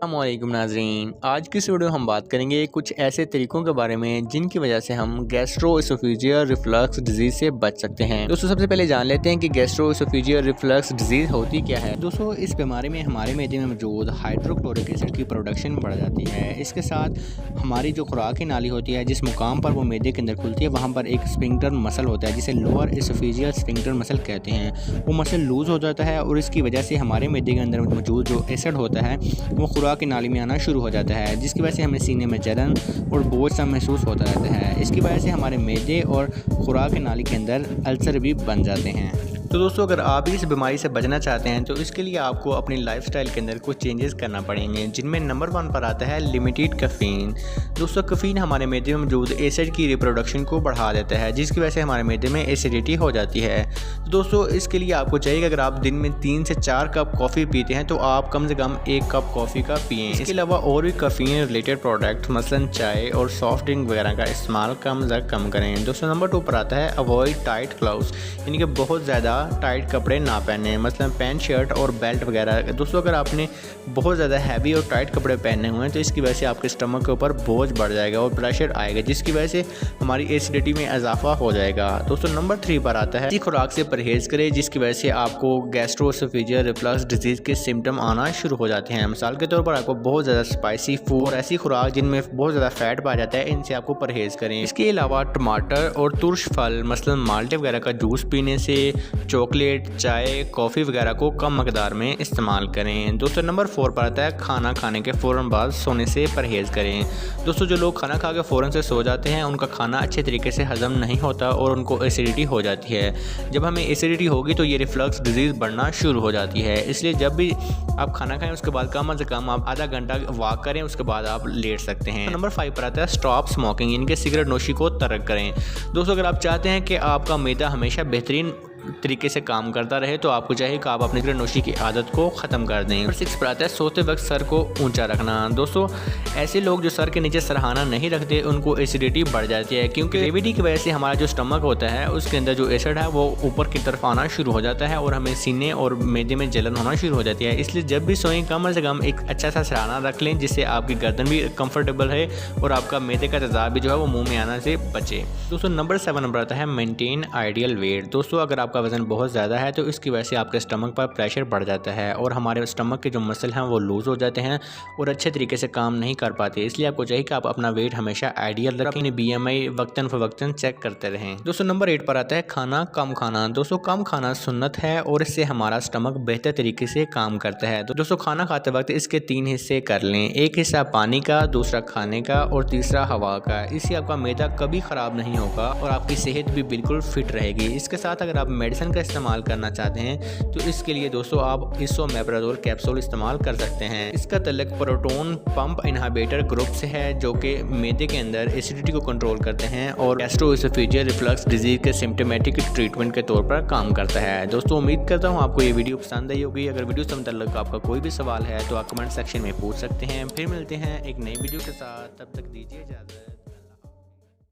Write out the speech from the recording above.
अस्सलामुअलैकुम नाज़रीन, आज की इस वीडियो में हम बात करेंगे कुछ ऐसे तरीकों के बारे में जिनकी वजह से हम गैस्ट्रोएसोफेजियल रिफ्लक्स डिजीज़ से बच सकते हैं। दोस्तों सबसे पहले जान लेते हैं कि गैस्ट्रोएसोफेजियल रिफ्लक्स डिजीज़ होती क्या है। दोस्तों इस बीमारी में हमारे मैदे में मौजूद हाइड्रोक्लोरिक एसिड की प्रोडक्शन बढ़ जाती है। इसके साथ हमारी जो खुराक की नाली होती है, जिस मुकाम पर वो मैदे के अंदर खुलती है, वहाँ पर एक स्फिंक्टर मसल होता है जिसे लोअर एसोफेजियल स्फिंक्टर मसल कहते हैं। वो मसल लूज़ हो जाता है और इसकी वजह से हमारे मैदे के अंदर मौजूद जो एसिड होता है वो खुराक की नाली में आना शुरू हो जाता है, जिसकी वजह से हमें सीने में जलन और बोझ सा महसूस होता रहता है। इसकी वजह से हमारे मैदे और खुराक की नाली के अंदर अल्सर भी बन जाते हैं। तो दोस्तों अगर आप भी इस बीमारी से बचना चाहते हैं तो इसके लिए आपको अपनी लाइफस्टाइल के अंदर कुछ चेंजेस करना पड़ेंगे, जिनमें नंबर 1 पर आता है लिमिटेड कैफ़ीन। दोस्तों कैफ़ीन हमारे मैदे में मौजूद एसिड की रिप्रोडक्शन को बढ़ा देता है, जिसकी वजह से हमारे मैदे में एसिडिटी हो जाती है। तो दोस्तों इसके लिए आपको चाहिए कि अगर आप दिन में 3 से 4 कप कॉफ़ी पीते हैं तो आप कम से कम 1 कप कॉफ़ी का पिएँ। इसके अलावा और भी कैफ़ीन रिलेटेड प्रोडक्ट मसलन चाय और सॉफ्ट ड्रिंक वगैरह का इस्तेमाल कम से कम करें। दोस्तों नंबर 2 पर आता है अवॉइड टाइट क्लोथ्स, यानी कि बहुत ज़्यादा टाइट कपड़े ना पहने, मतलब पैंट शर्ट और बेल्ट वगैरह। दोस्तों अगर आपने बहुत ज़्यादा हैवी और टाइट कपड़े पहने हुए हैं तो इसकी वजह से आपके स्टमक के ऊपर बोझ बढ़ जाएगा और प्रेशर आएगा, जिसकी वजह से हमारी एसिडिटी में इजाफा हो जाएगा। दोस्तों नंबर 3 पर आता है खुराक से परहेज़ करें, जिसकी वजह से आपको गैस्ट्रोएसोफेजियल रिफ्लक्स डिजीज़ के सिम्टम आना शुरू हो जाते हैं। मिसाल के तौर पर आपको बहुत ज़्यादा स्पाइसी फूड और ऐसी खुराक जिनमें बहुत ज़्यादा फैट पाया जाता है, इनसे आपको परहेज़ करें। इसके अलावा टमाटर और तुर्श फल मसलन माल्टे वगैरह का जूस पीने से, चॉकलेट, चाय, कॉफ़ी वगैरह को कम मकदार में इस्तेमाल करें। दोस्तों नंबर 4 पर आता है खाना खाने के फ़ौरन बाद सोने से परहेज़ करें। दोस्तों जो लोग खाना खा के फ़ौरन से सो जाते हैं उनका खाना अच्छे तरीके से हज़म नहीं होता और उनको एसिडिटी हो जाती है। जब हमें एसिडिटी होगी तो ये रिफ्लक्स डिजीज़ बढ़ना शुरू हो जाती है। इसलिए जब भी आप खाना खाएं उसके बाद कम से कम आप आधा घंटा वॉक करें, उसके बाद आप लेट सकते हैं। नंबर 5 पर आता है स्टॉप स्मोकिंग, यानी कि सिगरेट नोशी को तर्क करें। दोस्तों अगर आप चाहते हैं कि आपका मैदा हमेशा बेहतरीन तरीके से काम करता रहे तो आपको चाहिए कि आप अपनी सिगरेट नोशी की आदत को ख़त्म कर दें। नंबर 6 पर आता है सोते वक्त सर को ऊंचा रखना। दोस्तों ऐसे लोग जो सर के नीचे सरहाना नहीं रखते उनको एसिडिटी बढ़ जाती है, क्योंकि ग्रेविटी की वजह से हमारा जो स्टमक होता है उसके अंदर जो एसिड है वो ऊपर की तरफ आना शुरू हो जाता है और हमें सीने और मैदे में जलन होना शुरू हो जाती है। इसलिए जब भी सोएं कम से कम एक अच्छा सा सरहाना रख लें, जिससे आपकी गर्दन भी कंफर्टेबल है और आपका मैदे का तेज़ाब भी जो है वो मुँह में आना से बचे। दोस्तों नंबर 7 नंबर आता है मेनटेन आइडियल वेट। दोस्तों अगर आपका वज़न बहुत ज़्यादा है तो इसकी वजह से आपके स्टमक पर प्रेशर बढ़ जाता है और हमारे स्टमक के जो मसल हैं वो लूज़ हो जाते हैं और अच्छे तरीके से काम नहीं कर पाते। इसलिए आपको चाहिए कि आप अपना वेट हमेशा आइडियल रखें, अपनी BMI वक्तन फ़वक्तन चेक करते रहें। दोस्तों नंबर 8 पर आता है खाना कम खाना। दोस्तों कम खाना सुन्नत है और इससे हमारा स्टमक बेहतर तरीके से काम करता है। तो दोस्तों खाना खाते वक्त इसके 3 हिस्से कर लें, एक हिस्सा पानी का, दूसरा खाने का और तीसरा हवा का। इससे आपका मैदा कभी ख़राब नहीं होगा और आपकी सेहत भी बिल्कुल फिट रहेगी। इसके साथ अगर आप मेडिसिन का इस्तेमाल करना चाहते हैं तो इसके लिए दोस्तों आप इसोमेप्राज़ोल कैप्सूल इस्तेमाल कर सकते हैं। इसका तल्लुक प्रोटोन पंप इनहिबिटर ग्रुप से है, जो कि मैदे के अंदर एसिडिटी को कंट्रोल करते हैं और गैस्ट्रोएसोफेजियल रिफ्लक्स डिजीज़ के सिम्टोमेटिक ट्रीटमेंट के तौर पर काम करता है। दोस्तों उम्मीद करता हूँ आपको ये वीडियो पसंद आई होगी। अगर वीडियो से मुतल्लिक़ आपका कोई भी सवाल है तो आप कमेंट सेक्शन में पूछ सकते हैं। फिर मिलते हैं एक नई वीडियो के साथ, तब तक दीजिए इजाज़त।